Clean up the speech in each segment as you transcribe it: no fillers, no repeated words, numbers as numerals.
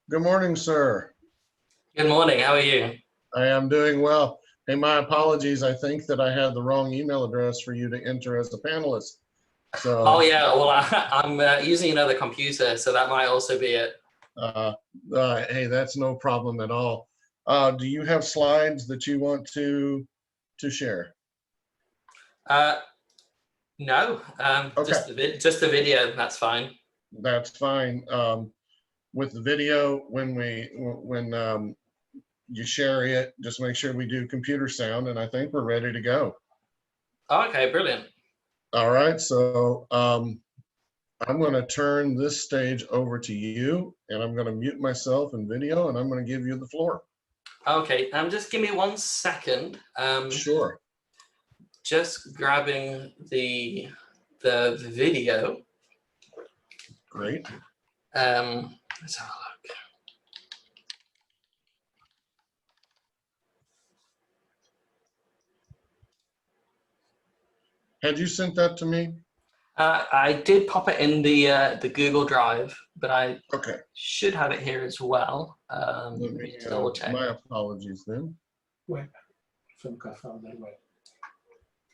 Good morning, sir. Good morning. How are you? I am doing well. Hey, my apologies. I think that I had the wrong email address for you to enter as a panelist. Oh So, yeah. Well, I'm using another computer, so that might also be it. uh, hey, that's no problem at all. Do you have slides that you want to share? Uh, no, Okay, just the video. That's fine. that's fine. With the video, when you share it, just make sure we do computer sound, and I think we're ready to go. Oh, okay, brilliant. All right, so I'm going to turn this stage over to you, and I'm going to mute myself in video, and I'm going to give you the floor. Okay, just give me 1 second. Sure. Just grabbing the video. Great. Let's have a look. Had you sent that to me? I did pop it in the Google Drive, but I Okay. should have it here as well. Let me Just double check. my apologies then. Web. Filmka found that web.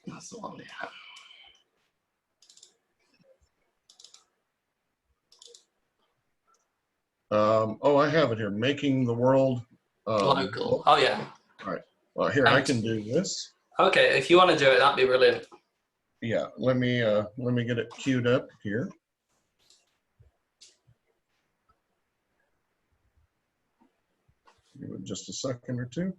That's the one. Yeah. Oh, I have it here. Making the world Local. Oh yeah. All right. Well, here I can do this. Okay, if you want to do it, that'd be brilliant. Yeah. Let me get it queued up here. Give it just a second or two.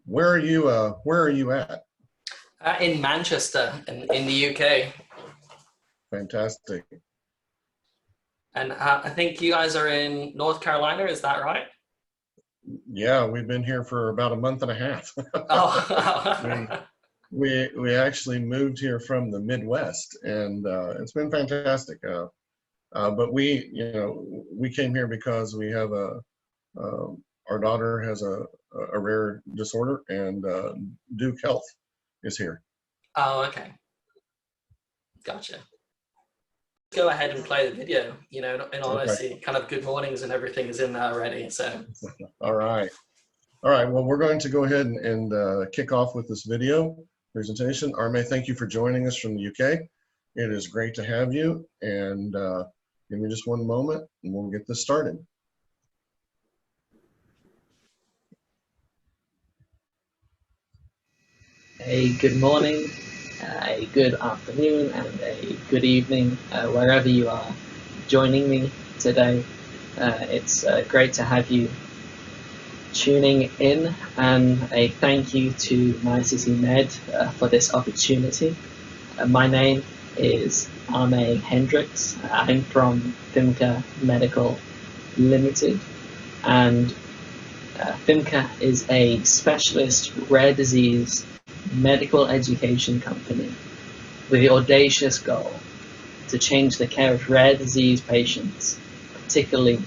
Where are you at? In Manchester, in the UK. Fantastic. And I think you guys are in North Carolina, is that right? Yeah, we've been here for about a month and a half. Oh, we actually moved here from the Midwest, and it's been fantastic. But we came here because we have our daughter has a rare disorder, and Duke Health is here. oh, okay. Gotcha. Go ahead and play the video. You know, in all honesty, kind of good mornings and everything is in there already. So. All right. All right. Well, we're going to go ahead and kick off with this video presentation. Arme, thank you for joining us from the UK. It is great to have you. And give me just one moment, and we'll get this started. A good morning, a good afternoon, and a good evening, wherever you are joining me today. It's great to have you tuning in, and a thank you to MyCC Med for this opportunity. My name is Arme Hendricks. I'm from FIMCA Medical Limited, and FIMCA is a specialist rare disease medical education company with the audacious goal to change the care of rare disease patients, particularly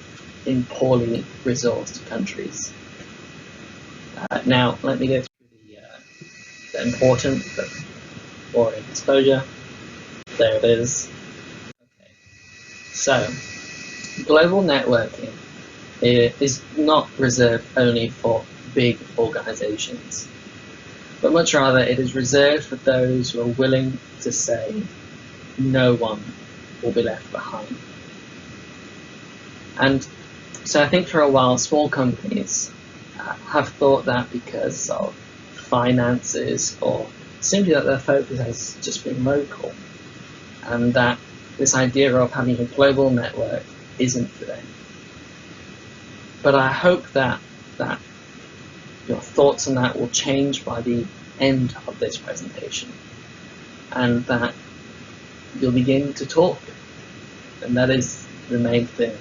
in poorly resourced countries. Now, let me go through the important but boring exposure. There it is. Okay. So, global networking is not reserved only for big organizations, but much rather it is reserved for those who are willing to say no one will be left behind. And so I think for a while small companies have thought that because of finances or simply that their focus has just been local, and that this idea of having a global network isn't for them. But I hope that your thoughts on that will change by the end of this presentation, and that you'll begin to talk, and that is the main thing.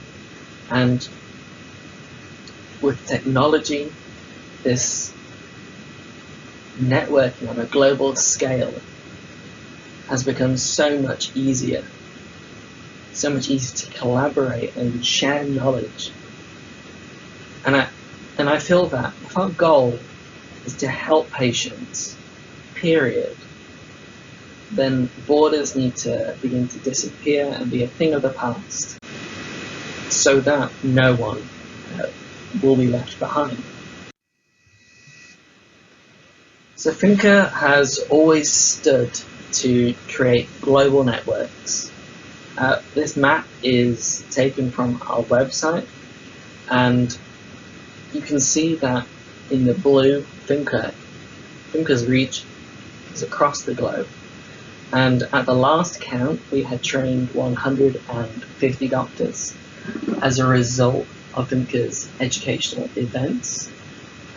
And with technology, this networking on a global scale has become so much easier to collaborate and share knowledge. And I feel that if our goal is to help patients, period, then borders need to begin to disappear and be a thing of the past so that no one will be left behind. So Finca has always stood to create global networks. This map is taken from our website, and you can see that in the blue, Finca's reach is across the globe. And at the last count, we had trained 150 doctors as a result of Finca's educational events,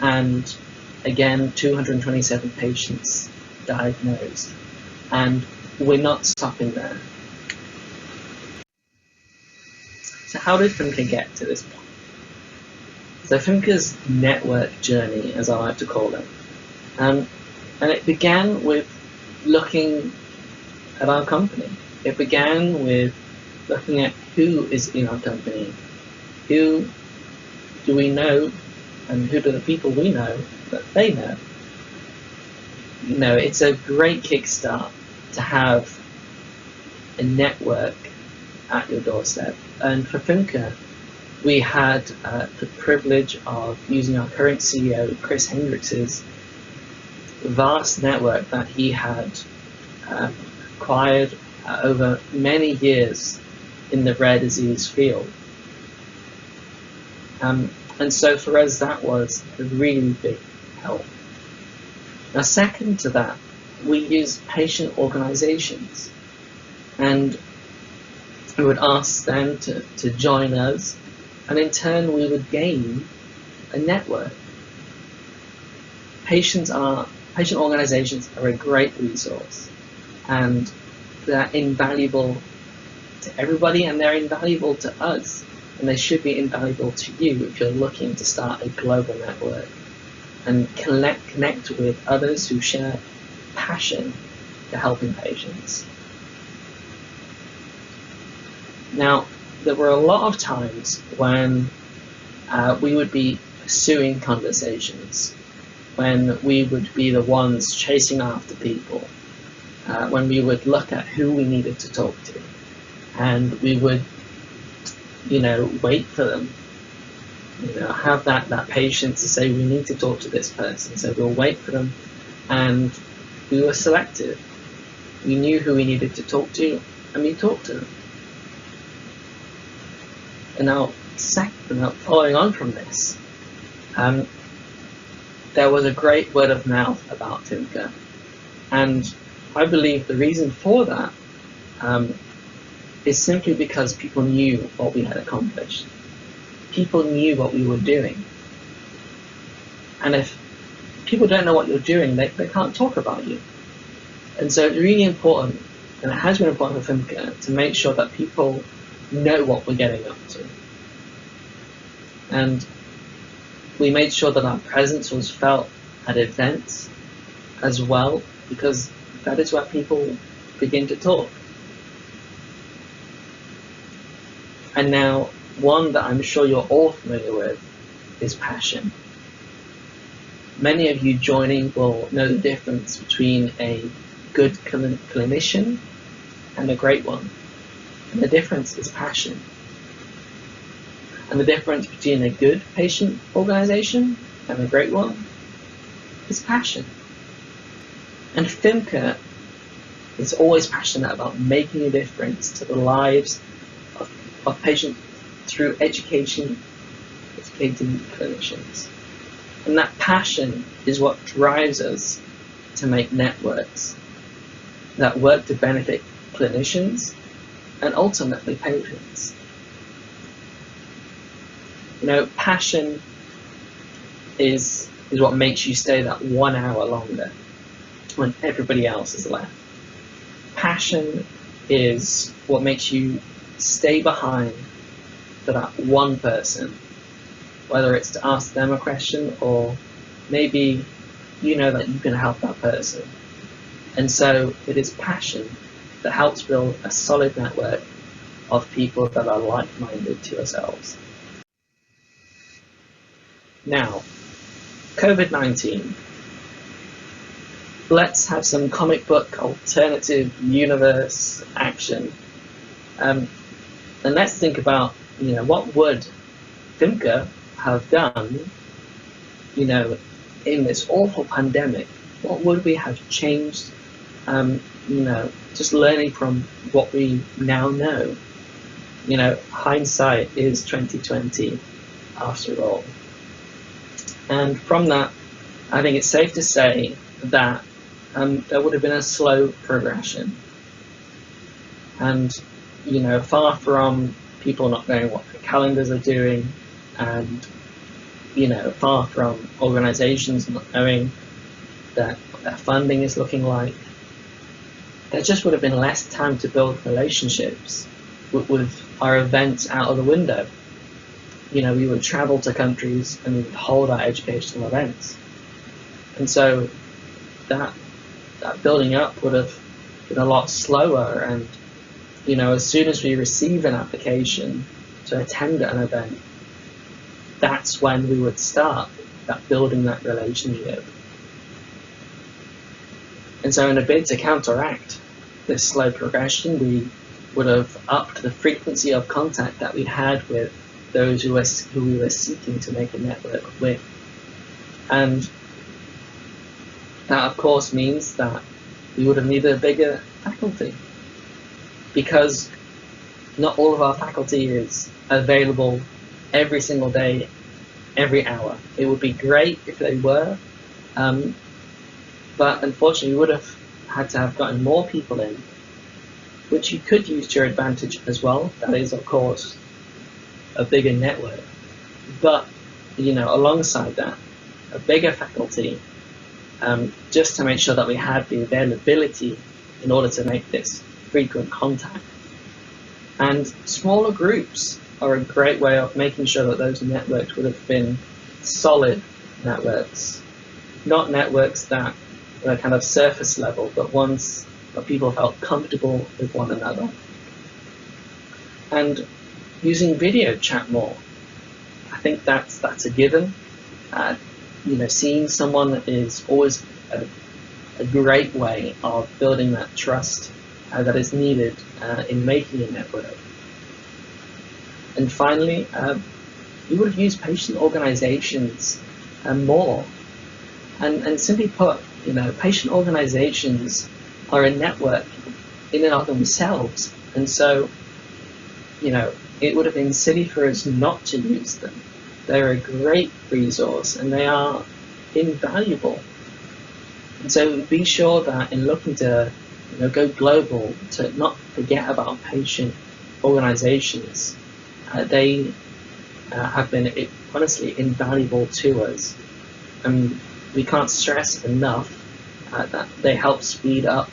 and again, 227 patients diagnosed. And we're not stopping there. So how did Finca get to this point? So Finca's network journey, as I like to call it, and it began with looking at our company. It began with looking at who is in our company, who do we know, and who do the people we know that they know. You know, it's a great kickstart to have a network at your doorstep. And for Finca, we had the privilege of using our current CEO, Chris Hendricks's vast network that he had acquired over many years in the rare disease field. And so for us, that was a really big help. Now, second to that, we use patient organizations, and we would ask them to join us, and in turn we would gain a network. Patient organizations are a great resource, and they're invaluable to everybody, and they're invaluable to us, and they should be invaluable to you if you're looking to start a global network and connect with others who share passion for helping patients. Now, there were a lot of times when we would be pursuing conversations, when we would be the ones chasing after people, when we would look at who we needed to talk to, and we would, wait for them, have that patience to say we need to talk to this person. So we'll wait for them, and we were selective. We knew who we needed to talk to, and we talked to them. And now, following on from this, there was a great word of mouth about Finca, and I believe the reason for that is simply because people knew what we had accomplished. People knew what we were doing. And if people don't know what you're doing, they can't talk about you. And so it's really important, and it has been important for Finca, to make sure that people know what we're getting up to. And we made sure that our presence was felt at events as well, because that is where people begin to talk. And now, one that I'm sure you're all familiar with is passion. Many of you joining will know the difference between a good clinician and a great one. And the difference is passion. And the difference between a good patient organization and a great one is passion. And Finca is always passionate about making a difference to the lives of patients through educating clinicians. And that passion is what drives us to make networks that work to benefit clinicians and ultimately patients. Passion is what makes you stay that 1 hour longer when everybody else is left. Passion is what makes you stay behind for that one person, whether it's to ask them a question or maybe you know that you can help that person. And so it is passion that helps build a solid network of people that are like-minded to yourselves. Now, COVID-19 let's have some comic book alternative universe action. And let's think about, what would Fimke have done, in this awful pandemic? What would we have changed? Just learning from what we now know. Hindsight is 2020 after all. And from that, I think it's safe to say that there would have been a slow progression. And, far from people not knowing what their calendars are doing, and, far from organizations not knowing what their funding is looking like, there just would have been less time to build relationships with our events out of the window. We would travel to countries and we would hold our educational events. And so that building up would have been a lot slower. And, as soon as we receive an application to attend an event, that's when we would start building that relationship. And so in a bid to counteract this slow progression, we would have upped the frequency of contact that we had with those who we were seeking to make a network with. And that, of course, means that we would have needed a bigger faculty, because not all of our faculty is available every single day, every hour. It would be great if they were, but unfortunately we would have had to have gotten more people in, which you could use to your advantage as well. That is, of course, a bigger network. But, alongside that, a bigger faculty, just to make sure that we had the availability in order to make this frequent contact. And smaller groups are a great way of making sure that those networks would have been solid networks, not networks that were kind of surface level, but ones where people felt comfortable with one another. And using video chat more, I think that's a given. Seeing someone is always a great way of building that trust that is needed in making a network. And finally, you would have used patient organizations more. And simply put, patient organizations are a network in and of themselves. And so, it would have been silly for us not to use them. They're a great resource and they are invaluable. And so be sure that in looking to go global, to not forget about patient organizations. They have been honestly invaluable to us. And we can't stress enough that they help speed up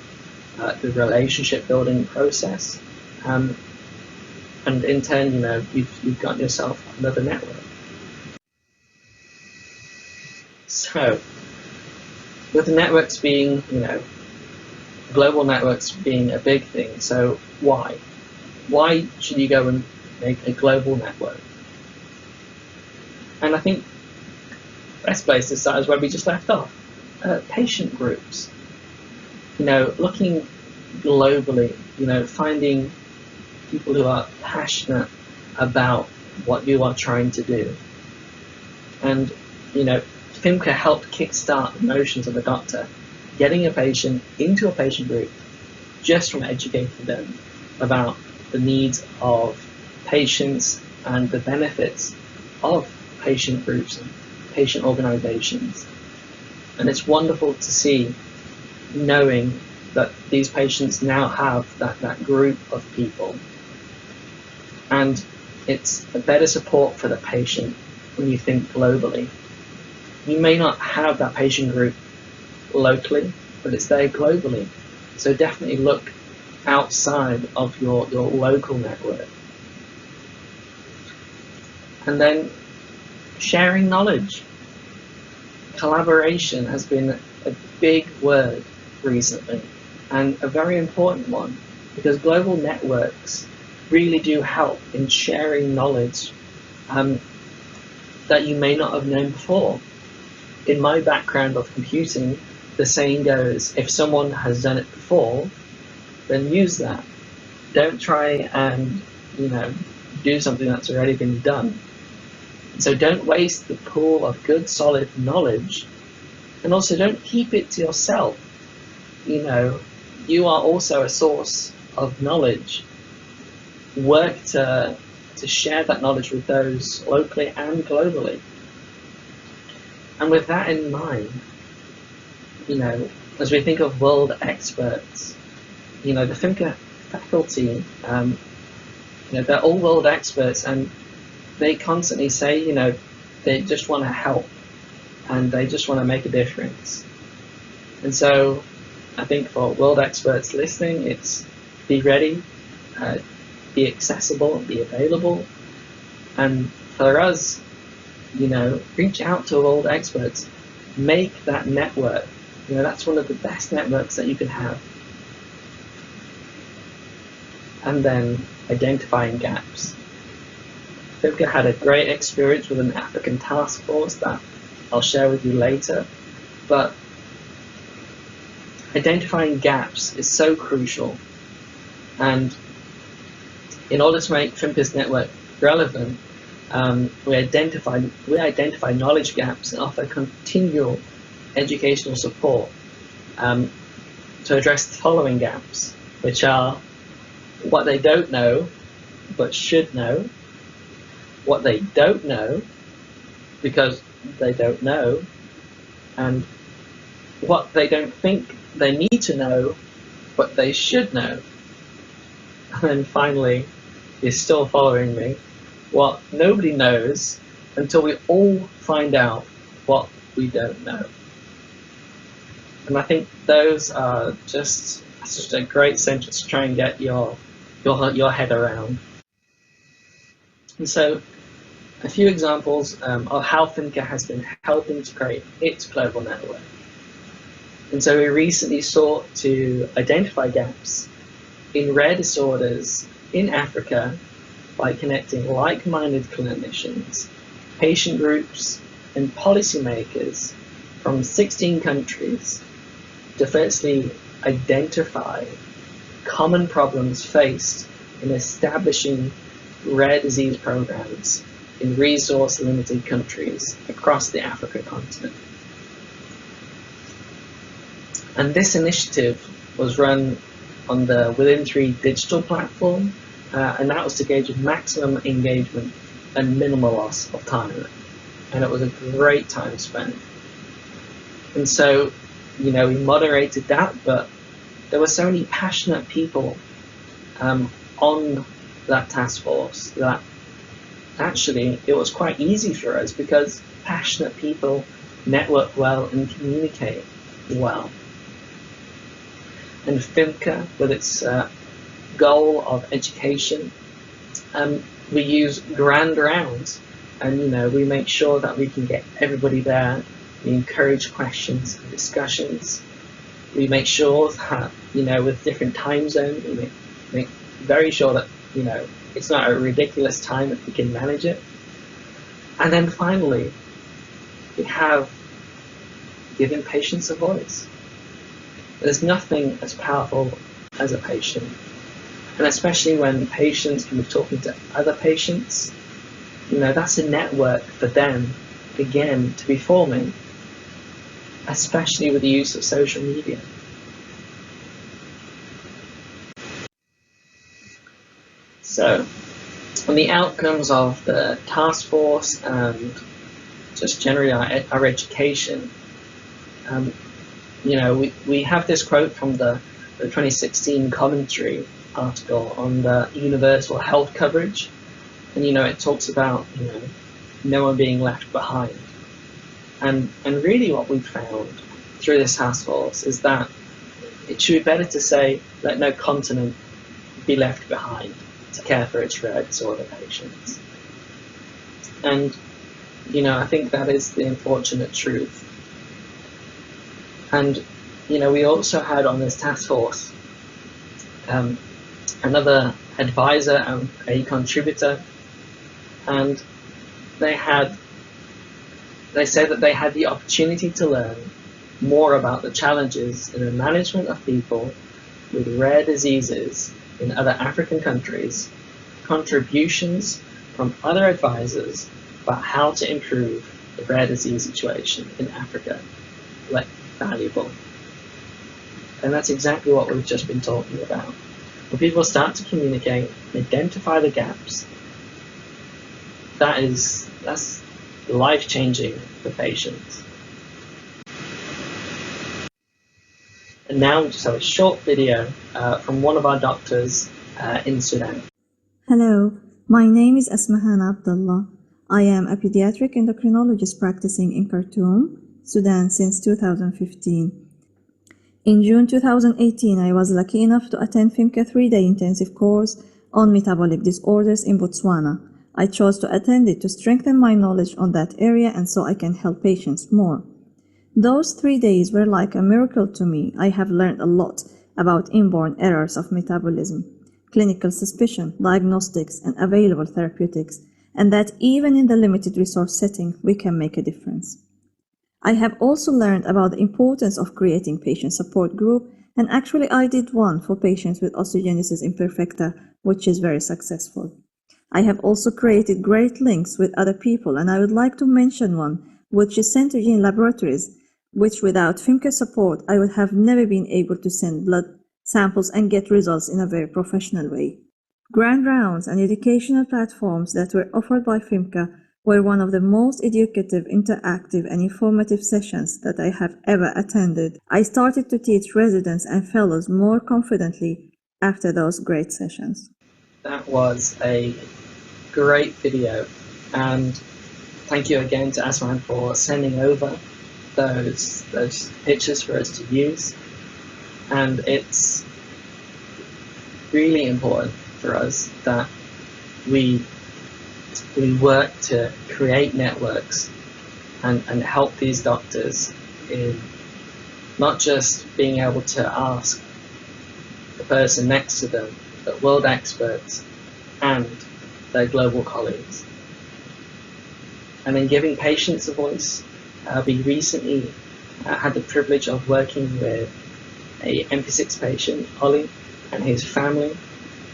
the relationship building process. And in turn, you've got yourself another network. So, with the networks being, global networks being a big thing, so why? Why should you go and make a global network? And I think the best place to start is where we just left off. Patient groups. Looking globally, finding people who are passionate about what you are trying to do. And, FIMCA helped kickstart the notions of a doctor, getting a patient into a patient group just from educating them about the needs of patients and the benefits of patient groups and patient organizations. And it's wonderful to see, knowing that these patients now have that group of people. And it's a better support for the patient when you think globally. You may not have that patient group locally, but it's there globally. So definitely look outside of your local network. And then sharing knowledge. Collaboration has been a big word recently, and a very important one, because global networks really do help in sharing knowledge that you may not have known before. In my background of computing, the saying goes, if someone has done it before, then use that. Don't try and, do something that's already been done. So don't waste the pool of good, solid knowledge, and also don't keep it to yourself. You are also a source of knowledge. Work to share that knowledge with those locally and globally. And with that in mind, as we think of world experts, the FIMCA faculty, they're all world experts, and they constantly say, they just want to help and they just want to make a difference. And so I think for world experts listening, it's be ready, be accessible, be available. And for us, reach out to world experts, make that network. That's one of the best networks that you can have. And then identifying gaps. FIMCA had a great experience with an African task force that I'll share with you later, but identifying gaps is so crucial. And in order to make FIMCA's network relevant, we identify knowledge gaps and offer continual educational support to address the following gaps, which are what they don't know but should know, what they don't know because they don't know, and what they don't think they need to know but they should know. And then finally, you're still following me, what nobody knows until we all find out what we don't know. And I think those are just a great sentence to try and get your head around. And so a few examples of how FIMCA has been helping to create its global network. And so we recently sought to identify gaps in rare disorders in Africa by connecting like-minded clinicians, patient groups, and policymakers from 16 countries to firstly identify common problems faced in establishing rare disease programs in resource-limited countries across the African continent. And this initiative was run on the Within3 digital platform, and that was to gauge maximum engagement and minimal loss of time. And it was a great time spent. And so, we moderated that, but there were so many passionate people on that task force that actually it was quite easy for us because passionate people network well and communicate well. And FIMCA, with its goal of education, we use grand rounds, and we make sure that we can get everybody there. We encourage questions and discussions. We make sure that with different time zones, we make very sure that it's not a ridiculous time if we can manage it. And then finally, we have giving patients a voice. There's nothing as powerful as a patient. And especially when patients can be talking to other patients, that's a network for them, again, to be forming, especially with the use of social media. So, on the outcomes of the task force and just generally our education, we have this quote from the 2016 commentary article on the universal health coverage, and it talks about no one being left behind, and really what we've found through this task force is that it should be better to say let no continent be left behind to care for its rare disorder patients. And I think that is the unfortunate truth. And we also had on this task force another advisor and a contributor, and they said that they had the opportunity to learn more about the challenges in the management of people with rare diseases in other African countries, contributions from other advisors about how to improve the rare disease situation in Africa, like valuable. And that's exactly what we've just been talking about. When people start to communicate, identify the gaps, that's life-changing for patients. And now we just have a short video from one of our doctors in Sudan. Hello, my name is Asmahan Abdullah. I am a pediatric endocrinologist practicing in Khartoum, Sudan since 2015. In June 2018, I was lucky enough to attend FIMCA 3-day intensive course on metabolic disorders in Botswana. I chose to attend it to strengthen my knowledge on that area and so I can help patients more. Those 3 days were like a miracle to me. I have learned a lot about inborn errors of metabolism, clinical suspicion, diagnostics, and available therapeutics, and that even in the limited resource setting, we can make a difference. I have also learned about the importance of creating patient support group, and actually I did one for patients with osteogenesis imperfecta, which is very successful. I have also created great links with other people, and I would like to mention one, which is Centogene Laboratories, which without FIMCA support, I would have never been able to send blood samples and get results in a very professional way. Grand rounds and educational platforms that were offered by FIMCA were one of the most educative, interactive, and informative sessions that I have ever attended. I started to teach residents and fellows more confidently after those great sessions. That was a great video, and thank you again to Asman for sending over those pictures for us to use. And it's really important for us that we work to create networks and help these doctors in not just being able to ask the person next to them, but world experts and their global colleagues. And in giving patients a voice, we recently had the privilege of working with a MP6 patient, Ollie, and his family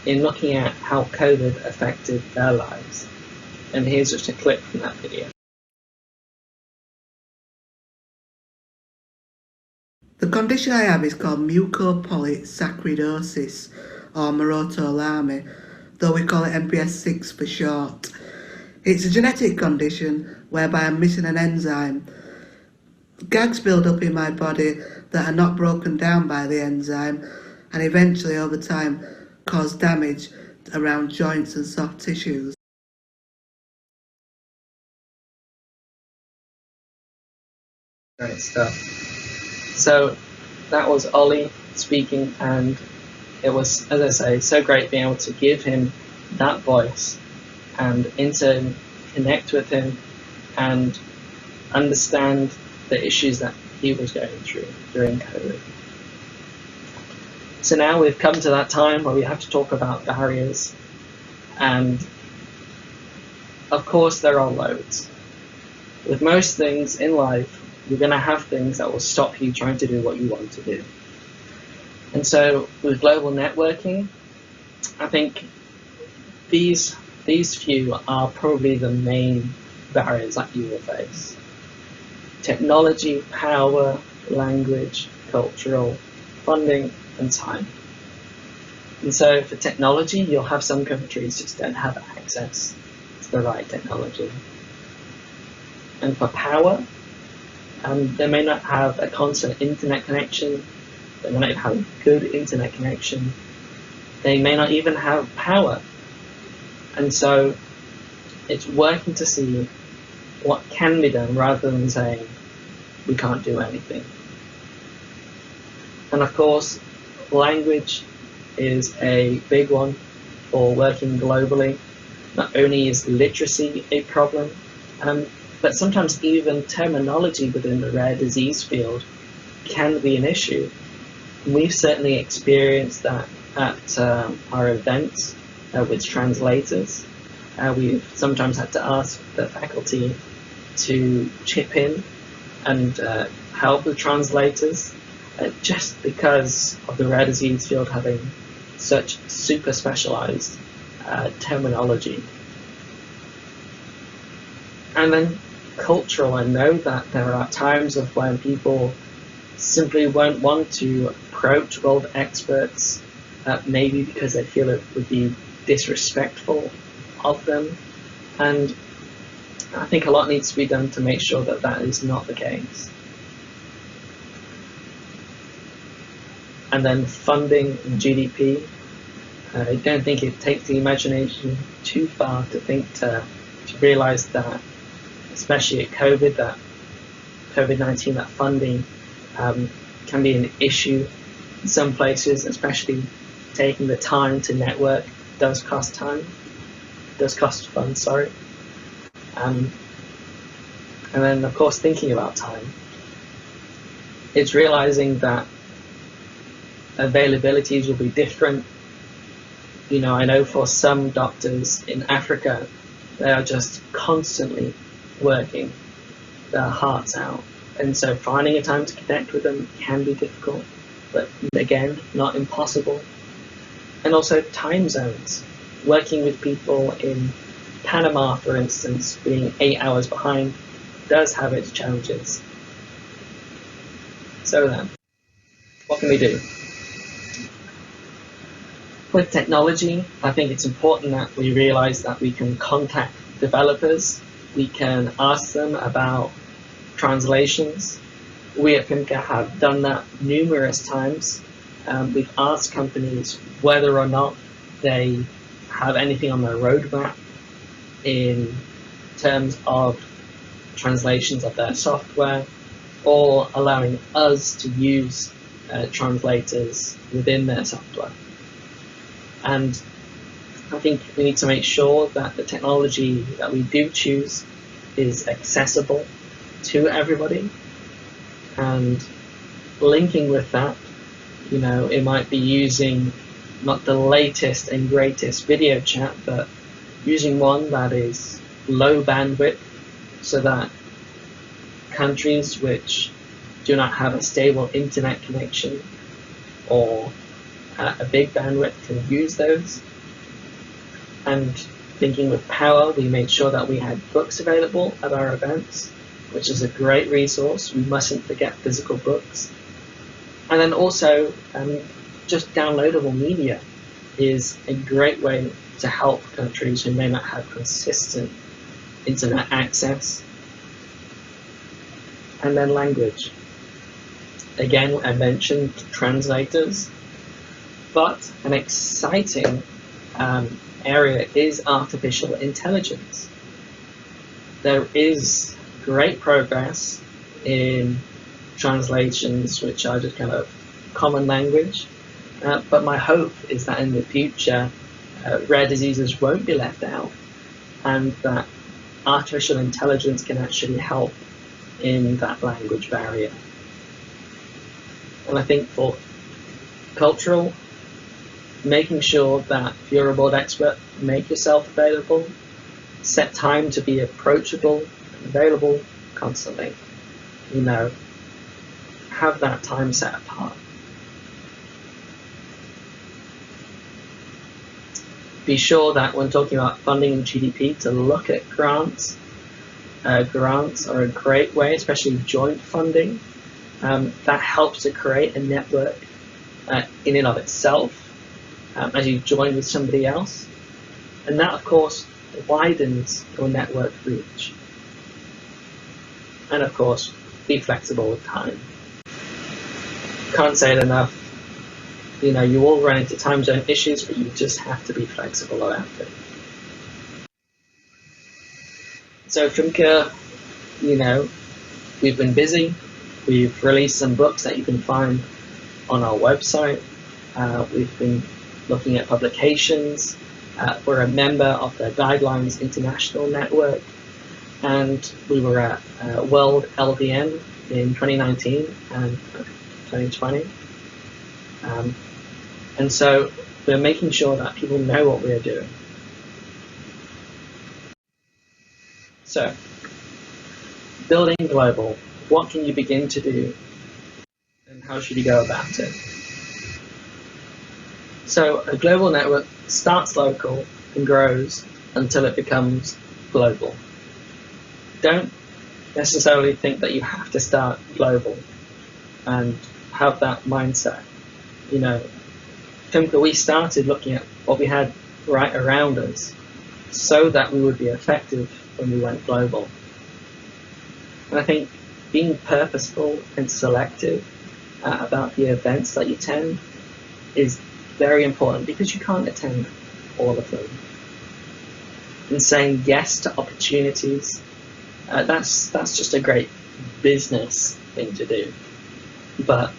in looking at how COVID affected their lives. And here's just a clip from that video. The condition I have is called mucopolysaccharidosis, or Maroto-Lamy, though we call it MPS 6 for short. It's a genetic condition whereby I'm missing an enzyme. Gags build up in my body that are not broken down by the enzyme, and eventually over time cause damage around joints and soft tissues. Great stuff. So that was Ollie speaking, and it was, as I say, so great being able to give him that voice and connect with him and understand the issues that he was going through during COVID. So now we've come to that time where we have to talk about barriers, and of course there are loads. With most things in life, you're going to have things that will stop you trying to do what you want to do. And so with global networking, I think these few are probably the main barriers that you will face. Technology, power, language, cultural, funding, and time. And so for technology, you'll have some countries just don't have access to the right technology. And for power, they may not have a constant internet connection, they may not have a good internet connection, they may not even have power. And so it's working to see what can be done rather than saying we can't do anything. And of course, language is a big one for working globally. Not only is literacy a problem, but sometimes even terminology within the rare disease field can be an issue. We've certainly experienced that at our events with translators. We've sometimes had to ask the faculty to chip in and help the translators, just because of the rare disease field having such super specialized terminology. And then cultural, I know that there are times of when people simply won't want to approach world experts, maybe because they feel it would be disrespectful of them. And I think a lot needs to be done to make sure that that is not the case. And then funding and GDP. I don't think it takes the imagination too far to think to realize that, especially at COVID, that COVID-19, that funding can be an issue in some places, especially taking the time to network does cost time, does cost funds, sorry. And then, of course, thinking about time. It's realizing that availabilities will be different. You know, I know for some doctors in Africa, they are just constantly working their hearts out. And so finding a time to connect with them can be difficult, but again, not impossible. And also time zones. Working with people in Panama, for instance, being 8 hours behind, does have its challenges. So then, what can we do? With technology, I think it's important that we realize that we can contact developers, we can ask them about translations. We at PIMCA have done that numerous times. We've asked companies whether or not they have anything on their roadmap in terms of translations of their software, or allowing us to use translators within their software. And I think we need to make sure that the technology that we do choose is accessible to everybody. And linking with that, you know, it might be using not the latest and greatest video chat, but using one that is low bandwidth, so that countries which do not have a stable internet connection or a big bandwidth can use those. And thinking with power, we made sure that we had books available at our events, which is a great resource. We mustn't forget physical books. And then also, just downloadable media is a great way to help countries who may not have consistent internet access. And then language. Again, I mentioned translators, but an exciting area is artificial intelligence. There is great progress in translations which are just kind of common language, but my hope is that in the future rare diseases won't be left out, and that artificial intelligence can actually help in that language barrier. And I think for cultural, making sure that if you're a board expert, make yourself available, set time to be approachable and available constantly. You know, have that time set apart. Be sure that when talking about funding and GDP to look at grants. Grants are a great way, especially joint funding. That helps to create a network in and of itself as you join with somebody else. And that, of course, widens your network reach. And of course, be flexible with time. Can't say it enough. You know, you all run into time zone issues, but you just have to be flexible about it. So PIMCA, you know, we've been busy. We've released some books that you can find on our website. We've been looking at publications. We're a member of the Guidelines International Network, and we were at World LVN in 2019 and 2020. And so we're making sure that people know what we're doing. So, building global. what can you begin to do, and how should you go about it? So a global network starts local and grows until it becomes global. Don't necessarily think that you have to start global and have that mindset. You know, think that we started looking at what we had right around us so that we would be effective when we went global. And I think being purposeful and selective about the events that you attend is very important, because you can't attend all of them. And saying yes to opportunities, that's just a great business thing to do. But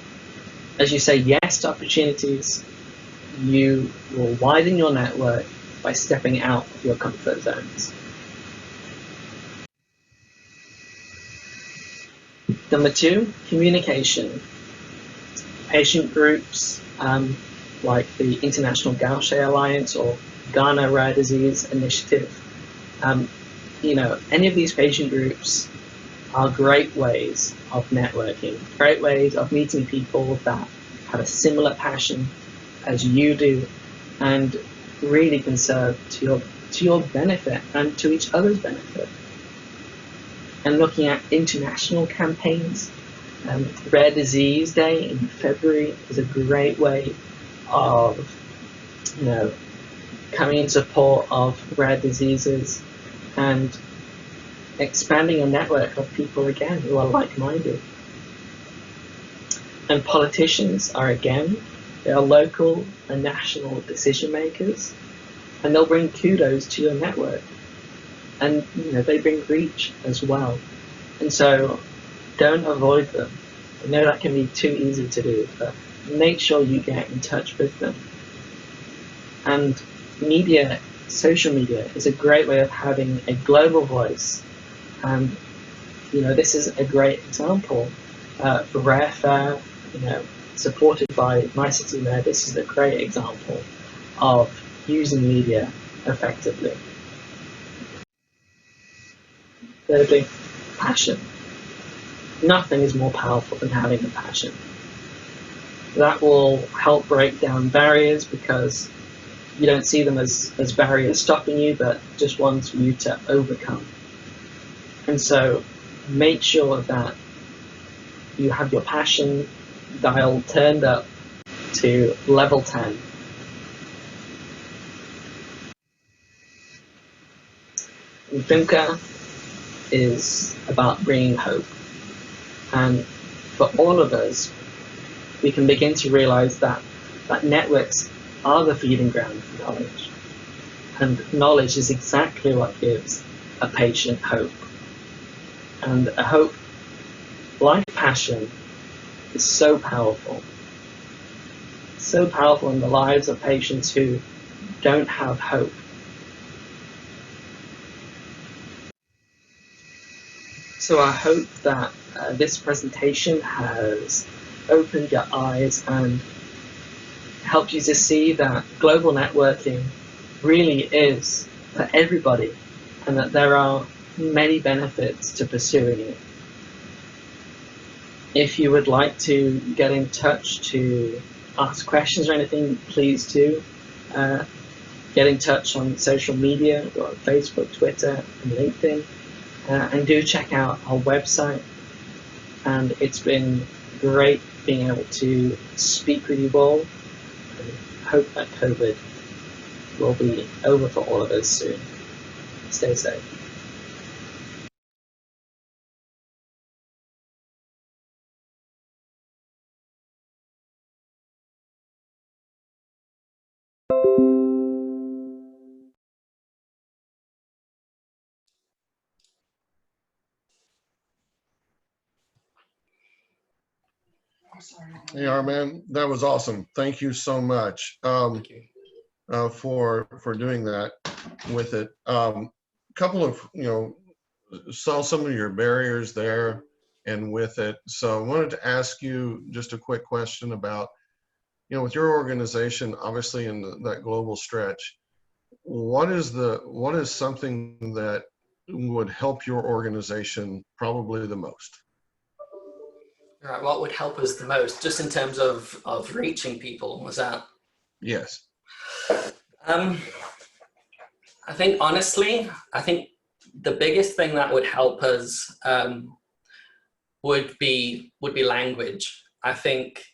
as you say yes to opportunities, you will widen your network by stepping out of your comfort zones. Number 2, communication. Patient groups like the International Gaucher Alliance or Ghana Rare Disease Initiative. Any of these patient groups are great ways of networking, great ways of meeting people that have a similar passion as you do, and really can serve to your benefit and to each other's benefit. And looking at international campaigns, Rare Disease Day in February is a great way of, coming in support of rare diseases and expanding a network of people again who are like-minded. And politicians are they are local and national decision makers, and they'll bring kudos to your network, and they bring reach as well. And so don't avoid them. I know that can be too easy to do, but make sure you get in touch with them. And social media is a great way of having a global voice. And this is a great example for Rare Fair, supported by My City Mayor. This is a great example of using media effectively. Thirdly, passion. Nothing is more powerful than having a passion. That will help break down barriers, because you don't see them as barriers stopping you, but just ones for you to overcome. And so make sure that you have your passion dial turned up to level 10. And FIMCA is about bringing hope. And for all of us, we can begin to realize that networks are the feeding ground for knowledge. And knowledge is exactly what gives a patient hope. And a hope, like passion, is so powerful. So powerful in the lives of patients who don't have hope. So I hope that this presentation has opened your eyes and helped you to see that global networking really is for everybody, and that there are many benefits to pursuing it. If you would like to get in touch to ask questions or anything, please do. Get in touch on social media, or on Facebook, Twitter, and LinkedIn. And do check out our website. And it's been great being able to speak with you all. And hope that COVID will be over for all of us soon. Stay safe. Hey, Arman, that was awesome. Thank you so much Thank you. for doing that with it. Couple of, saw some of your barriers there and with it. So I wanted to ask you just a quick question about, with your organization, obviously in that global stretch, what is something that would help your organization probably the most? Right, what would help us the most, just in terms of reaching people, was that? Yes. I think honestly, I think the biggest thing that would help us would be language. I think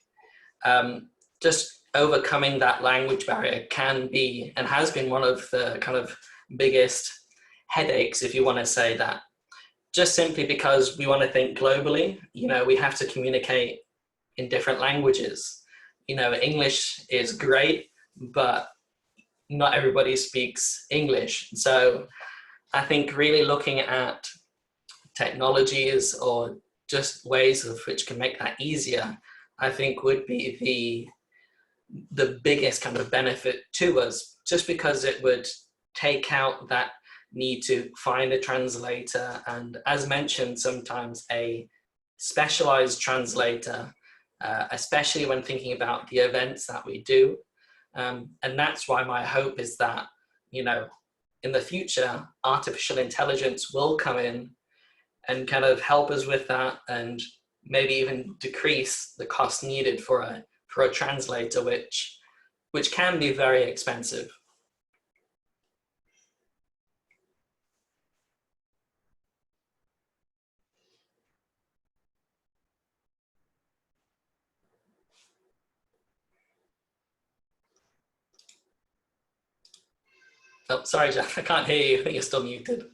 just overcoming that language barrier can be and has been one of the kind of biggest headaches, if you want to say that. Just simply because we want to think globally, you know, we have to communicate in different languages. You know, English is great, but not everybody speaks English. So I think really looking at technologies or just ways of which can make that easier, I think would be the biggest kind of benefit to us, just because it would take out that need to find a translator, and as mentioned, sometimes a specialized translator, especially when thinking about the events that we do. And that's why my hope is that, you know, in the future, artificial intelligence will come in and kind of help us with that, and maybe even decrease the cost needed for a translator, which can be very expensive. Oh, sorry, Jeff, I can't hear you. I think you're still muted.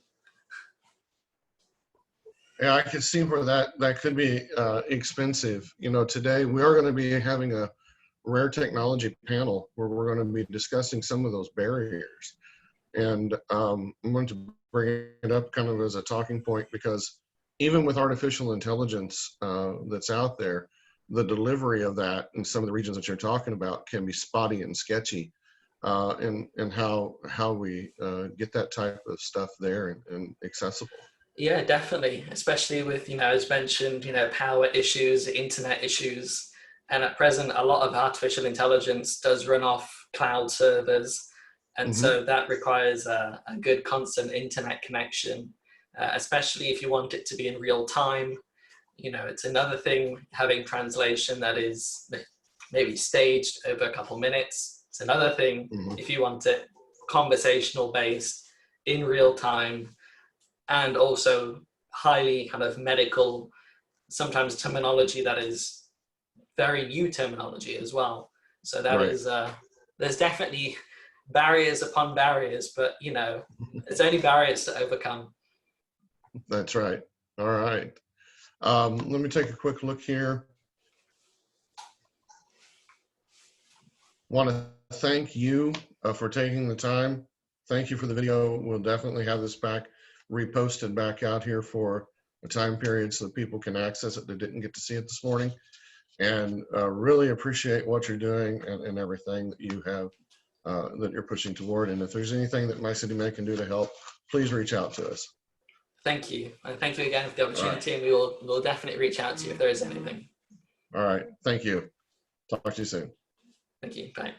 Yeah, I can see where that could be expensive. You know, today we are going to be having a rare technology panel where we're going to be discussing some of those barriers. And I'm going to bring it up kind of as a talking point, because even with artificial intelligence that's out there, the delivery of that in some of the regions that you're talking about can be spotty and sketchy. And how we get that type of stuff there and accessible. Yeah, definitely. Especially with, you know, as mentioned, you know, power issues, internet issues. And at present, a lot of artificial intelligence does run off cloud servers. And so that requires a good constant internet connection, especially if you want it to be in real time. You know, it's another thing having translation that is maybe staged over a couple minutes. It's another thing if you want it conversational based in real time, and also highly kind of medical, sometimes terminology that is very new terminology as well. So that is, there's definitely barriers upon barriers, but you know, it's only barriers to overcome. That's right. All right. Let me take a quick look here. Want to thank you for taking the time. Thank you for the video. We'll definitely have this back reposted back out here for a time period so that people can access it that didn't get to see it this morning. And really appreciate what you're doing and everything that you have, that you're pushing toward. And if there's anything that My City Med can do to help, please reach out to us. Thank you. And thank you again for the opportunity. And we'll definitely reach out to you if there is anything. All right. Thank you. Talk to you soon. Thank you. Bye.